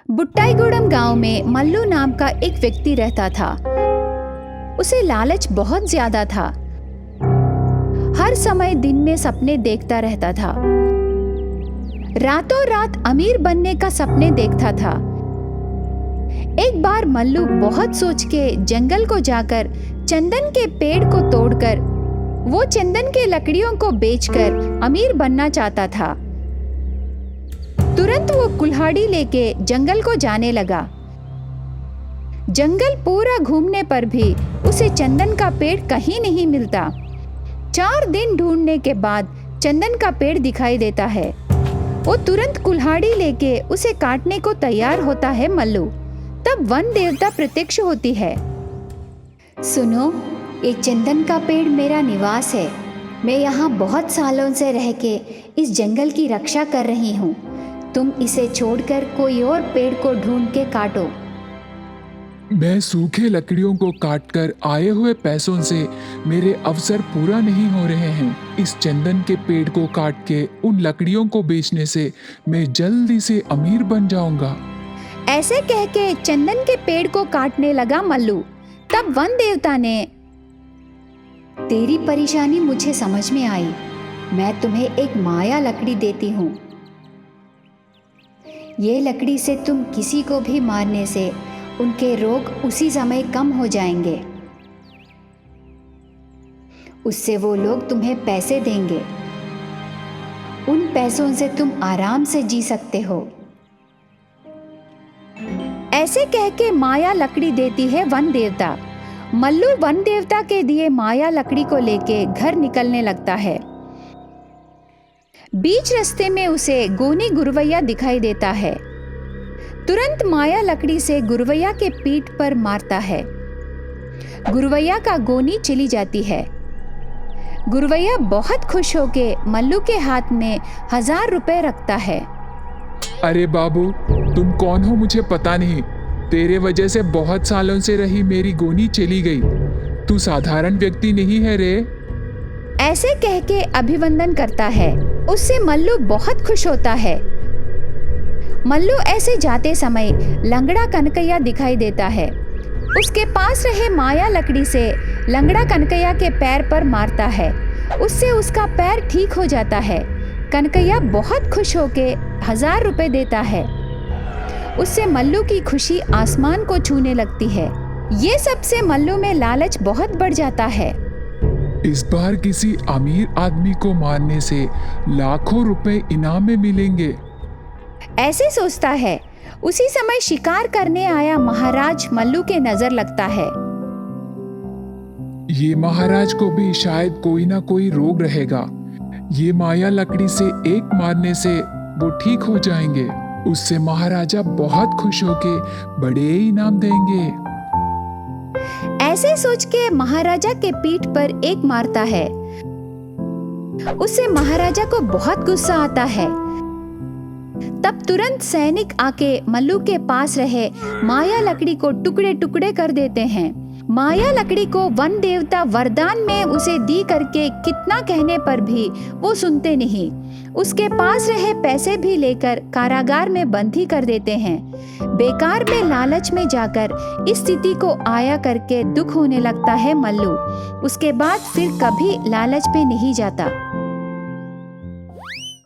बुट्टाईगुड़म गांव में मल्लू नाम का एक व्यक्ति रहता था। उसे लालच बहुत ज्यादा था। हर समय दिन में सपने देखता रहता था। रातों रात अमीर बनने का सपने देखता था। एक बार मल्लू बहुत सोच के जंगल को जाकर चंदन के पेड़ को तोड़कर वो चंदन के लकड़ियों को बेचकर अमीर बनना चाहता था। तुरंत वो कुल्हाड़ी लेके जंगल को जाने लगा। जंगल पूरा घूमने पर भी उसे चंदन का पेड़ कहीं नहीं मिलता। 4 दिन ढूंढने के बाद चंदन का पेड़ दिखाई देता है। वो तुरंत कुल्हाड़ी लेके उसे काटने को तैयार होता है मल्लू। तब वन देवता प्रत्यक्ष होती है। सुनो, ये चंदन का पेड़ मेरा निवास है। मैं यहाँ बहुत सालों से रह के इस जंगल की रक्षा कर रही हूँ। तुम इसे छोड़कर कोई और पेड़ को ढूंढ के काटो। मैं सूखे लकड़ियों को काटकर आए हुए पैसों से मेरे अवसर पूरा नहीं हो रहे हैं। इस चंदन के पेड़ को काट के उन लकड़ियों को बेचने से मैं जल्दी से अमीर बन जाऊंगा। ऐसे कह के चंदन के पेड़ को काटने लगा मल्लू। तब वन देवता ने, तेरी परेशानी मुझे समझ में आई। मैं तुम्हें एक माया लकड़ी देती हूँ। ये लकड़ी से तुम किसी को भी मारने से उनके रोग उसी समय कम हो जाएंगे। उससे वो लोग तुम्हें पैसे देंगे। उन पैसों से तुम आराम से जी सकते हो। ऐसे कह के माया लकड़ी देती है वन देवता। मल्लू वन देवता के दिए माया लकड़ी को लेके घर निकलने लगता है। बीच रास्ते में उसे गोनी गुरवैया दिखाई देता है। तुरंत माया लकड़ी से गुरवैया के पीठ पर मारता है। गुरवैया का गोनी चली जाती है। गुरवैया बहुत खुश होके मल्लू के हाथ में 1000 रुपए रखता है। अरे बाबू, तुम कौन हो मुझे पता नहीं। तेरे वजह से बहुत सालों से रही मेरी गोनी चली गई। तू साधारण व्यक्ति नहीं है रे। ऐसे कह के अभिवंदन करता है। उससे मल्लू बहुत खुश होता है। मल्लू ऐसे जाते समय लंगड़ा कनकैया दिखाई देता है। उसके पास रहे माया लकड़ी से लंगड़ा कनकैया के पैर पर मारता है। उससे उसका पैर ठीक हो जाता है। कनकैया बहुत खुश होके 1000 रुपए देता है। उससे मल्लू की खुशी आसमान को छूने लगती है। ये सबसे मल्लू में लालच बहुत बढ़ जाता है। इस बार किसी अमीर आदमी को मारने से लाखों रुपए इनाम में मिलेंगे। ऐसे सोचता है। उसी समय शिकार करने आया महाराज मल्लू के नजर लगता है। ये महाराज को भी शायद कोई ना कोई रोग रहेगा। ये माया लकड़ी से एक मारने से वो ठीक हो जाएंगे। उससे महाराजा बहुत खुश होके बड़े इनाम देंगे। ऐसे सोच के महाराजा के पीठ पर एक मारता है। उससे महाराजा को बहुत गुस्सा आता है। तब तुरंत सैनिक आके मल्लू के पास रहे माया लकड़ी को टुकड़े टुकड़े कर देते हैं। माया लकड़ी को वन देवता वरदान में उसे दी करके कितना कहने पर भी वो सुनते नहीं। उसके पास रहे पैसे भी लेकर कारागार में बंदी कर देते हैं। बेकार में लालच में जाकर इस स्थिति को आया करके दुख होने लगता है मल्लू। उसके बाद फिर कभी लालच पे नहीं जाता।